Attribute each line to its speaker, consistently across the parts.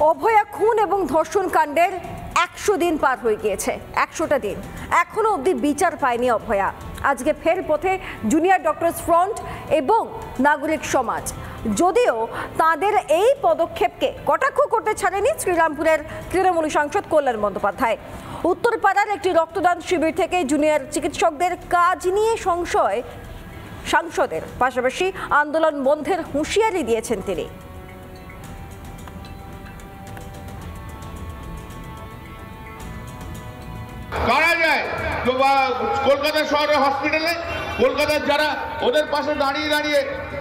Speaker 1: অভয়া খুন এবং ধর্ষণ কাণ্ডের 100 দিন পার হয়ে গিয়েছে। 100টা দিন এখনো অবধি বিচার পায়নি অভয়া। আজকে ফের পথে জুনিয়র ডক্টরস ফ্রন্ট এবং নাগরিক সমাজ, যদিও তাদের এই পদক্ষেপকে কটাক্ষ করতে ছাড়েনি শ্রীরামপুরের তৃণমূল সাংসদ কল্যাণ বন্দ্যোপাধ্যায়। উত্তরপাড়ার একটি রক্তদান শিবির থেকে জুনিয়র চিকিৎসকদের কাজ নিয়ে সংশয় সাংসদের, পাশাপাশি আন্দোলন বন্ধের হুঁশিয়ারি দিয়েছেন তিনি।
Speaker 2: করা যায় তো কলকাতা শহরের হসপিটালে কলকাতার যারা ওদের পাশে দাঁড়িয়ে দাঁড়িয়ে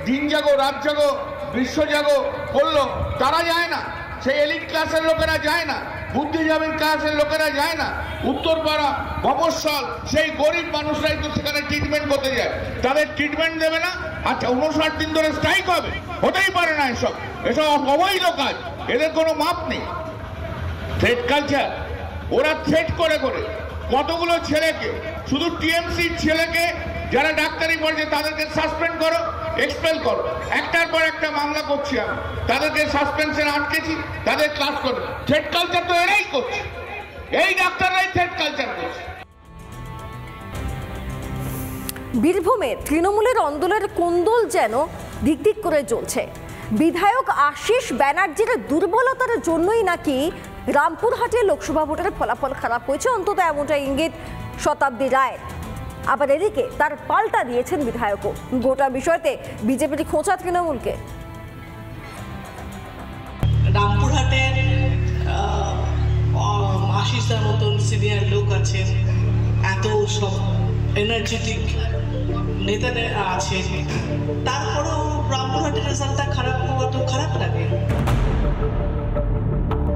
Speaker 2: দিন জাগো রাত জাগো বিশ্ব জাগো করলো, তারা যায় না। সেই এলিট ক্লাসের লোকেরা যায় না, বুদ্ধিজীবী ক্লাসের লোকেরা যায় না। উত্তরপাড়া মফস্বল সেই গরিব মানুষরাই তো সেখানে ট্রিটমেন্ট করতে যায়, তাদের ট্রিটমেন্ট দেবে না। আচ্ছা 59 দিন ধরে স্ট্রাইক হবে, হতেই পারে না। এসব অবৈধ কাজ, এদের কোনো মাপ নেই। থ্রেট কালচার, ওরা থ্রেট করে করে কতগুলো ছেলেকে, শুধু টিএমসি ছেলেকে যারা ডাক্তারি পড়ছে তাদেরকে সাসপেন্ড করো, এক্সপেল করো। একটার পর একটা মামলা করছি আমি, তাদেরকে সাসপেনশন আটকেছি, তাদের ক্লাস করো। থ্রেট কালচার তো এরাই করছে, এই ডাক্তাররাই থ্রেট কালচার করছে।
Speaker 1: বীরভূমে তৃণমূলের অন্দরের কোন্দল যেন দিকদিক করে চলছে। বিধায়ক আশিস ব্যানার্জির দুর্বলতার জন্যই নাকি রামপুরহাটে লোকসভা ভোটের ফলাফল খারাপ হয়েছে, অন্তত এমনটা ইঙ্গিত শতাব্দী রায়। আবার এদিকে তার পাল্টা দিয়েছেন বিধায়কও। গোটা বিষয়তে বিজেপির খোঁচা তৃণমূলকে।
Speaker 3: রামপুরহাটের আশিসের মতন সিনিয়র লোক আছেন, এত সব এনার্জেটিক নেতারা আছেন, তারপরেও রামপুরহাটের রেজাল্টটা খারাপ হওয়া তো খারাপ লাগে।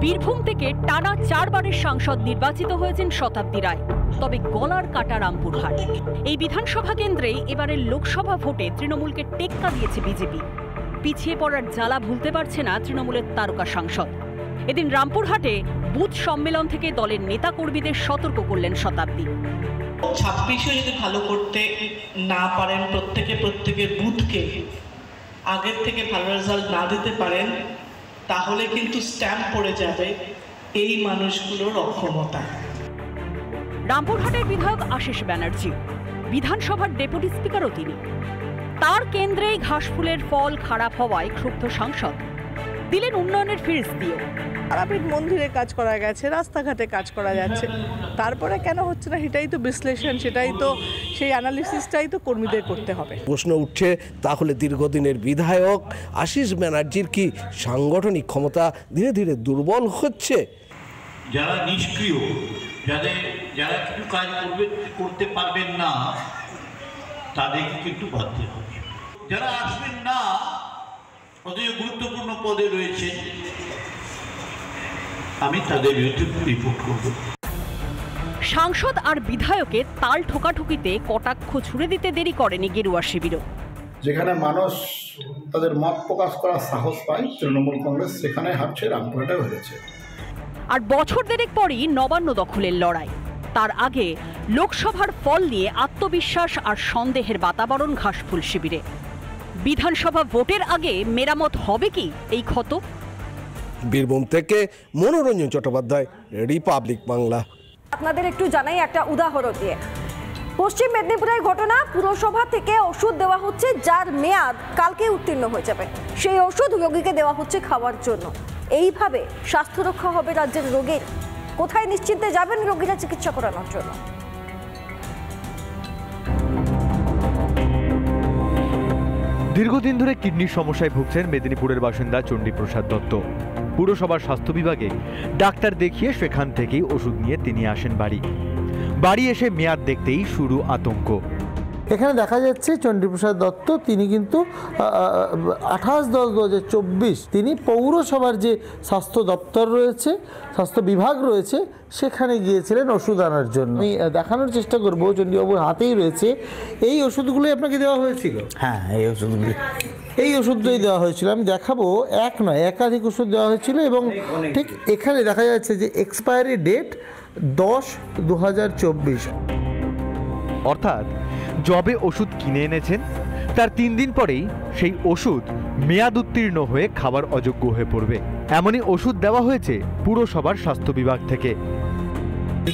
Speaker 4: বীরভূম থেকে টানা 4 বারের সাংসদ নির্বাচিত হয়েছেন শতাব্দী রায়, তবে গলার কাটা রামপুরহাট। এই বিধানসভা কেন্দ্রে এবারের লোকসভা ভোটে তৃণমূলকে টেক্কা দিয়েছে বিজেপি। পিছিয়ে পড়ার জ্বালা ভুলতে পারছে না তৃণমূলের তারকা সাংসদ। এদিন রামপুরহাটে বুথ সম্মেলন থেকে দলের নেতাকর্মীদের সতর্ক করলেন শতাব্দী।
Speaker 3: 26-এ যদি ভালো করতে না পারেন, প্রত্যেকের বুথকে আগের থেকে ভালো রেজাল্ট না দিতে পারেন, তাহলে কিন্তু স্ট্যাম্প পড়ে যাবে এই মানুষগুলোর অক্ষমতা।
Speaker 4: রামপুরহাটের বিধায়ক আশিস ব্যানার্জি, বিধানসভার ডেপুটি স্পিকারও তিনি। তার কেন্দ্রেই ঘাসফুলের ফল খারাপ হওয়ায় ক্ষুব্ধ সাংসদ দিলেন উন্নয়নের ফিরিস্তিও।
Speaker 5: তারাপীঠ মন্দিরে কাজ করা গেছে, রাস্তাঘাটে কাজ করা যাচ্ছে, তারপরে কেন হচ্ছে না সেটাই তো বিশ্লেষণ, সেটাই তো সেই অ্যানালিসিসটাই তো কর্মীদের করতে হবে।
Speaker 6: প্রশ্ন উঠছে, তাহলে দীর্ঘদিনের বিধায়ক আশিস ব্যানার্জির কি সাংগঠনিক ক্ষমতা ধীরে ধীরে দুর্বল হচ্ছে?
Speaker 7: যারা নিষ্ক্রিয়, যারা কিছু কাজ করতে পারবেন না, তাদেরকে কিন্তু বাধ্য হবে। যারা আসবেন না, অথচ গুরুত্বপূর্ণ পদে রয়েছে, আমি তাদের বিরুদ্ধে রিপোর্ট করব।
Speaker 4: সাংসদ আর বিধায়কের তাল ঠোকাঠুকিতে কটাক্ষ ছুড়ে দিতে দেরি করেনি গেরুয়া শিবিরও।
Speaker 8: যেখানে মানুষ তাদের মত প্রকাশ করার সাহস পায় তৃণমূল কংগ্রেস, সেখানে হাঁটছে, রামপুরহাটে হয়েছে।
Speaker 4: আর বছর দেড়েক পরই নবান্ন দখলের লড়াই। তার আগে লোকসভার ফল নিয়ে আত্মবিশ্বাস আর সন্দেহের বাতাবরণ ঘাসফুল শিবিরে। বিধানসভা ভোটের আগে মেরামত হবে কি এই ক্ষত?
Speaker 6: বীরভূম থেকে মনোরঞ্জন চট্টোপাধ্যায়, রিপাবলিক বাংলা।
Speaker 1: আপনাদের একটু জানাই একটা উদাহরণ দিয়ে। পশ্চিম মেদিনীপুরের ঘটনা, পুরসভা থেকে ওষুধ দেওয়া হচ্ছে যার মেয়াদ কালকে উত্তীর্ণ হয়ে যাবে। সেই ওষুধ রোগীকে দেওয়া হচ্ছে খাওয়ার জন্য। এইভাবে স্বাস্থ্য রক্ষা হবে রাজ্যের রোগীর। কোথায় নিশ্চিন্তে যাবেন রোগীরা চিকিৎসা করানোর জন্য?
Speaker 9: দীর্ঘদিন ধরে কিডনির সমস্যায় ভুগছেন মেদিনীপুরের বাসিন্দা চণ্ডীপ্রসাদ দত্ত। পুরসভার স্বাস্থ্য বিভাগে ডাক্তার দেখিয়ে সেখান থেকেই ওষুধ নিয়ে তিনি আসেন বাড়ি এসে মেয়াদ দেখতেই শুরু আতঙ্ক।
Speaker 10: এখানে দেখা যাচ্ছে চণ্ডীপ্রসাদ দত্ত তিনি কিন্তু 28/10/2024 তিনি পৌরসভার যে স্বাস্থ্য দপ্তর রয়েছে, স্বাস্থ্য বিভাগ রয়েছে, সেখানে গিয়েছিলেন ওষুধ আনার জন্য। আমি দেখানোর চেষ্টা করবো, চণ্ডীবাবুর হাতেই রয়েছে এই ওষুধগুলোই আপনাকে দেওয়া হয়েছিল।
Speaker 11: হ্যাঁ,
Speaker 10: এই ওষুধটাই দেওয়া হয়েছিল। আমি দেখাবো, এক নয় একাধিক ওষুধ দেওয়া হয়েছিল এবং ঠিক এখানে দেখা যাচ্ছে যে এক্সপায়ারি ডেট 10/2024।
Speaker 9: অর্থাৎ যবে ওষুধ কিনে এনেছেন তার 3 দিন পরেই সেই ওষুধ মেয়াদ উত্তীর্ণ হয়ে খাবার অযোগ্য হয়ে পড়বে। এমনই ওষুধ দেওয়া হয়েছে পুরসভার স্বাস্থ্য বিভাগ থেকে।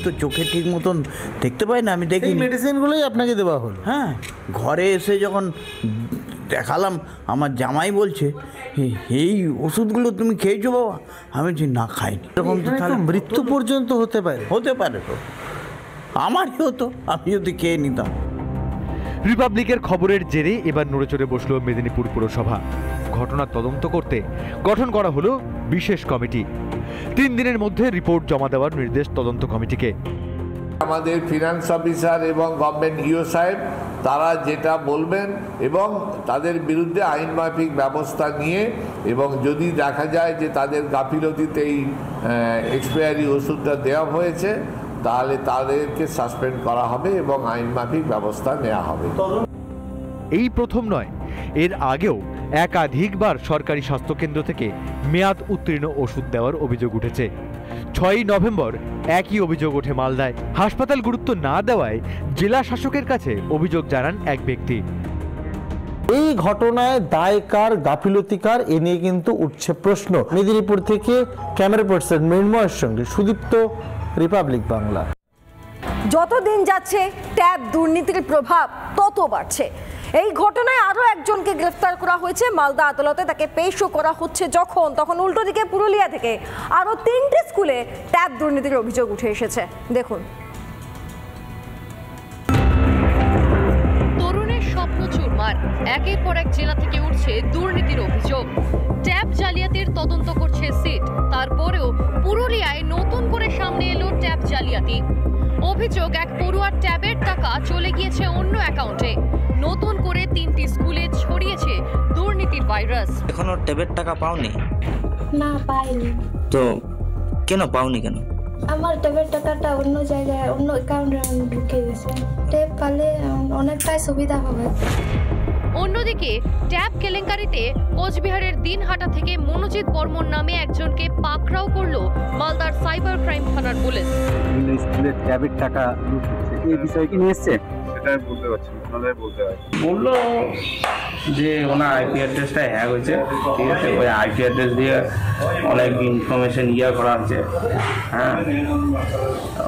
Speaker 11: তো চোখে ঠিক মতন দেখতে পাই না, আমি দেখি
Speaker 10: মেডিসিনগুলোই আপনাকে দেওয়া হলো?
Speaker 11: হ্যাঁ, ঘরে এসে যখন দেখালাম আমার জামাই বলছে এই ওষুধগুলো তুমি খেয়েছো বাবা, আমি বলছি না খাইনি। এরকম তো তাহলে
Speaker 10: মৃত্যু পর্যন্ত হতে পারে।
Speaker 11: হতে পারে, তো আমারই হতো আমি যদি খেয়ে নিতাম।
Speaker 9: রিপাবলিকের খবরের জেরে এবার নড়েচড়ে বসল মেদিনীপুর পুরসভা। ঘটনার তদন্ত করতে গঠন করা হলো বিশেষ কমিটি। 3 দিনের মধ্যে রিপোর্ট জমা দেওয়ার নির্দেশ তদন্ত কমিটিকে।
Speaker 12: আমাদের ফিনান্স অফিসার এবং গভর্নমেন্ট ইও সাহেব তারা যেটা বলবেন এবং তাদের বিরুদ্ধে আইনমাফিক ব্যবস্থা নিয়ে, এবং যদি দেখা যায় যে তাদের গাফিলতিতে এই এক্সপায়ারি ওষুধটা দেওয়া হয়েছে তাহলে তাদেরকে সাসপেন্ড করা হবে এবং আইনমাফিক ব্যবস্থা নেওয়া হবে।
Speaker 9: এই প্রথম নয়, এর আগেও একাধিকবার সরকারি স্বাস্থ্যকেন্দ্র থেকে মেয়াদ উত্তীর্ণ ওষুধ দেওয়ার অভিযোগ উঠেছে। 6ই নভেম্বর একই অভিযোগ ওঠে মালদায়। হাসপাতাল গুরুত্ব না দেওয়ায় জেলা শাসকের কাছে অভিযোগ জানান এক ব্যক্তি।
Speaker 10: এই ঘটনায় দায় কার, গাফিলতি কার, এ নিয়ে কিন্তু উঠছে প্রশ্ন। মেদিনীপুর থেকে ক্যামেরা পার্সন মৃন্ময়ের সঙ্গে সুদীপ্ত, রিপাবলিক বাংলা।
Speaker 1: যত দিন যাচ্ছে ট্যাব দুর্নীতির প্রভাব তত বাড়ছে। এই ঘটনায় আরও একজনকে গ্রেফতার করা হয়েছে মালদা আদালতে। তাকে পেশও করা হচ্ছে তখন উল্টো দিকে পুরুলিয়া থেকে আরও 3টে স্কুলে ট্যাব দুর্নীতির অভিযোগ উঠে এসেছে। দেখুন।
Speaker 13: তরুণের স্বপ্ন চুরমার, একের পর এক জেলা থেকে উঠছে দুর্নীতির অভিযোগ। ট্যাব জালিয়াতির তদন্ত করছে সিট, তারপরেও পুরুলিয়ায় নতুন করে সামনে এলো ট্যাব জালিয়াতি। অভিযোগ, এক পড়ুয়ার ট্যাবের টাকা চলে গিয়েছে অন্য অ্যাকাউন্টে। নতুন করে 3টি স্কুলে ছড়িয়েছে দুর্নীতির ভাইরাস।
Speaker 14: এখনো ট্যাবের টাকা পাওনি?
Speaker 15: না, পাইনি।
Speaker 14: তো কেন পাওনি? কেন?
Speaker 15: আমার ট্যাবের টাকাটা অন্য জায়গায়, অন্য অ্যাকাউন্টে ঢুকে গেছে। ট্যাব পেলে অনেকটাই সুবিধা হবে।
Speaker 13: অন্যদিকে ট্যাব কেলেঙ্কারিতে কোচবিহারের দিনহাটা থেকে মনোজিৎ বর্মন নামে একজনকে পাকড়াও করল মালদার সাইবার ক্রাইম থানার পুলিশ।
Speaker 16: স্কুলের ট্যাবের টাকা লুট হচ্ছে, এই বিষয়ে কি নিয়ে এসছে? সেটাই বলতে পারছি না, ওনারাই বলতে পারছি। বললো যে ওনার আইপি অ্যাড্রেসটা হ্যাক হয়েছে, ঠিক আছে, ওই আইপি অ্যাড্রেস দিয়ে অনেক ইনফরমেশন করা হচ্ছে, হ্যাঁ,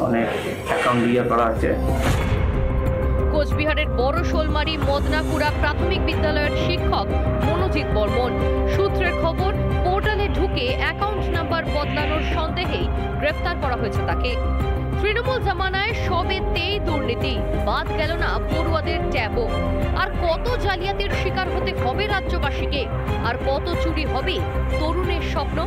Speaker 16: অনেক অ্যাকাউন্ট করা হচ্ছে।
Speaker 13: কোচবিহারের বড় শোলমারি মদনাকুড়া প্রাথমিক বিদ্যালয়ের শিক্ষক মনোজিৎ বর্মন। সূত্রের খবর, পোর্টালে ঢুকে অ্যাকাউন্ট নাম্বার বদলানোর সন্দেহেই গ্রেফতার করা হয়েছে তাকে। তৃণমূল জামানায় সবেতেই দুর্নীতি, বাদ গেল না পড়ুয়াদের ট্যাবও। আর কত জালিয়াতির শিকার হতে হবে রাজ্যবাসীকে, আর কত চুরি হবে তরুণের স্বপ্ন।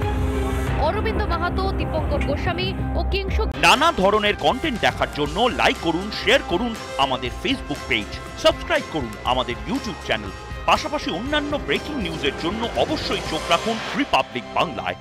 Speaker 13: অরবিন্দ মাহাতো, দীপঙ্কর গোস্বামী ও কিংশু।
Speaker 17: নানা ধরনের কন্টেন্ট দেখার জন্য লাইক করুন, শেয়ার করুন আমাদের ফেসবুক পেজ, সাবস্ক্রাইব করুন আমাদের ইউটিউব চ্যানেল। পাশাপাশি অন্যান্য ব্রেকিং নিউজের জন্য অবশ্যই চোখ রাখুন রিপাবলিক বাংলায়।